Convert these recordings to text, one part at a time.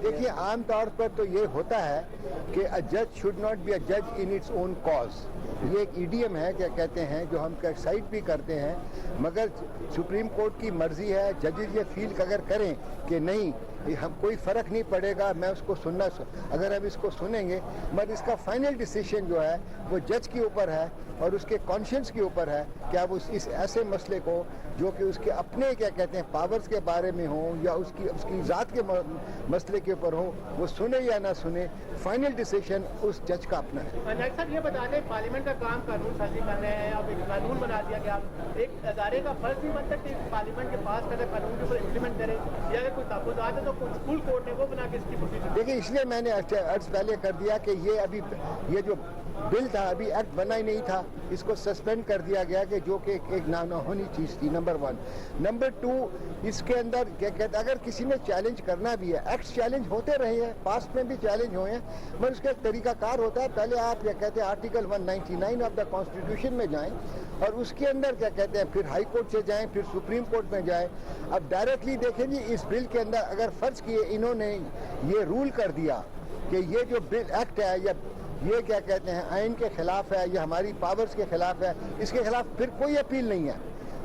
دیکھیے عام طور پر تو یہ ہوتا ہے کہ a judge should not be a judge in its own cause. یہ ایک ایڈیم ہے کیا کہتے ہیں جو ہم سائٹ بھی کرتے ہیں، مگر سپریم کورٹ کی مرضی ہے، ججز یہ فیل اگر کریں کہ نہیں ہم کوئی فرق نہیں پڑے گا، میں اس کو سننا اگر ہم اس کو سنیں گے، مگر اس کا فائنل ڈیسیشن جو ہے وہ جج کے اوپر ہے اور اس کے کانشنس کے اوپر ہے کہ اب اس ایسے مسئلے کو جو کہ اس کے اپنے کیا کہتے ہیں پاورز کے بارے میں ہوں یا اس کی ذات کے مسئلے کے اوپر ہو، وہ سنے یا نہ سنے، فائنل ڈیسیشن اس جج کا اپنا ہے۔ نائب صاحب یہ بتا دیں پارلیمنٹ کا کام قانون سازی کر رہے ہیں، اب ایک قانون بنا دیا گیا، ایک ادارے کا فرض نہیں بنتا کہ پارلیمنٹ کے پاس کرے قانون کے اوپر امپلیمنٹ کرے، یا اگر کوئی تحفظات ہے تو فل کورٹ نے وہ بنا کے اس کی پروسیجر۔ دیکھیں اس لیے میں نے عرض پہلے کر دیا کہ یہ جو بل تھا ابھی ایکٹ بنا ہی نہیں تھا، اس کو سسپینڈ کر دیا گیا کہ جو کہ ایک نہ ہونی چیز تھی، نمبر 1۔ نمبر 2 اس کے اندر کیا کہتے ہیں اگر کسی نے چیلنج کرنا بھی ہے، ایکٹس چیلنج ہوتے رہے ہیں، پاسٹ میں بھی چیلنج ہوئے ہیں، مگر اس کا ایک طریقہ کار ہوتا ہے، پہلے آپ کیا کہتے ہیں آرٹیکل 199 آف دا کانسٹیٹیوشن میں جائیں اور اس کے اندر کیا کہتے ہیں پھر ہائی کورٹ سے جائیں، پھر سپریم کورٹ میں جائیں۔ اب ڈائریکٹلی دیکھیں جی اس بل کے اندر اگر فرض کیے انہوں نے یہ رول کر دیا کہ یہ جو بل ایکٹ ہے یا یہ کیا کہتے ہیں آئین کے خلاف ہے یا ہماری پاورز کے خلاف ہے، اس کے خلاف پھر کوئی اپیل نہیں ہے،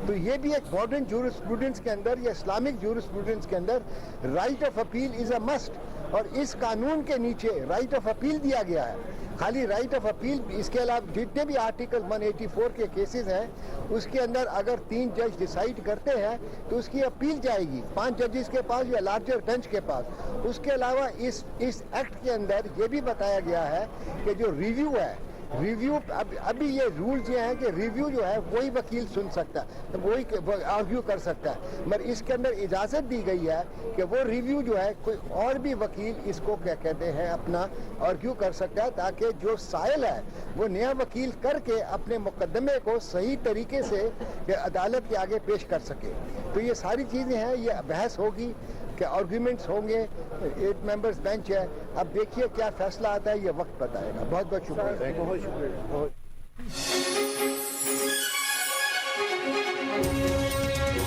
تو یہ بھی ایک ماڈرن جورسپروڈنس کے اندر یا اسلامک جورسپروڈنس کے اندر right of appeal is a must, اور اس قانون کے نیچے رائٹ آف اپیل دیا گیا ہے۔ خالی رائٹ آف اپیل، اس کے علاوہ جتنے بھی آرٹیکل 184 کے کیسز ہیں اس کے اندر اگر 3 جج ڈیسائیڈ کرتے ہیں تو اس کی اپیل جائے گی 5 ججز کے پاس یا لارجر بینچ کے پاس۔ اس کے علاوہ اس ایکٹ کے اندر یہ بھی بتایا گیا ہے کہ جو ریویو ہے، ریویو ابھی یہ رولز یہ ہیں کہ ریویو جو ہے وہی وکیل سن سکتا ہے، وہی آرگیو کر سکتا ہے، مگر اس کے اندر اجازت دی گئی ہے کہ وہ ریویو جو ہے کوئی اور بھی وکیل اس کو کیا کہتے ہیں اپنا آرگیو کر سکتا ہے، تاکہ جو سائل ہے وہ نیا وکیل کر کے اپنے مقدمے کو صحیح طریقے سے عدالت کے آگے پیش کر سکے۔ تو یہ ساری چیزیں ہیں، یہ بحث ہوگی کہ آرگیومنٹس ہوں گے، 8 ممبرز بینچ ہے، اب دیکھیے کیا فیصلہ آتا ہے، یہ وقت بتائے گا۔ بہت بہت شکریہ۔ بہت شکریہ۔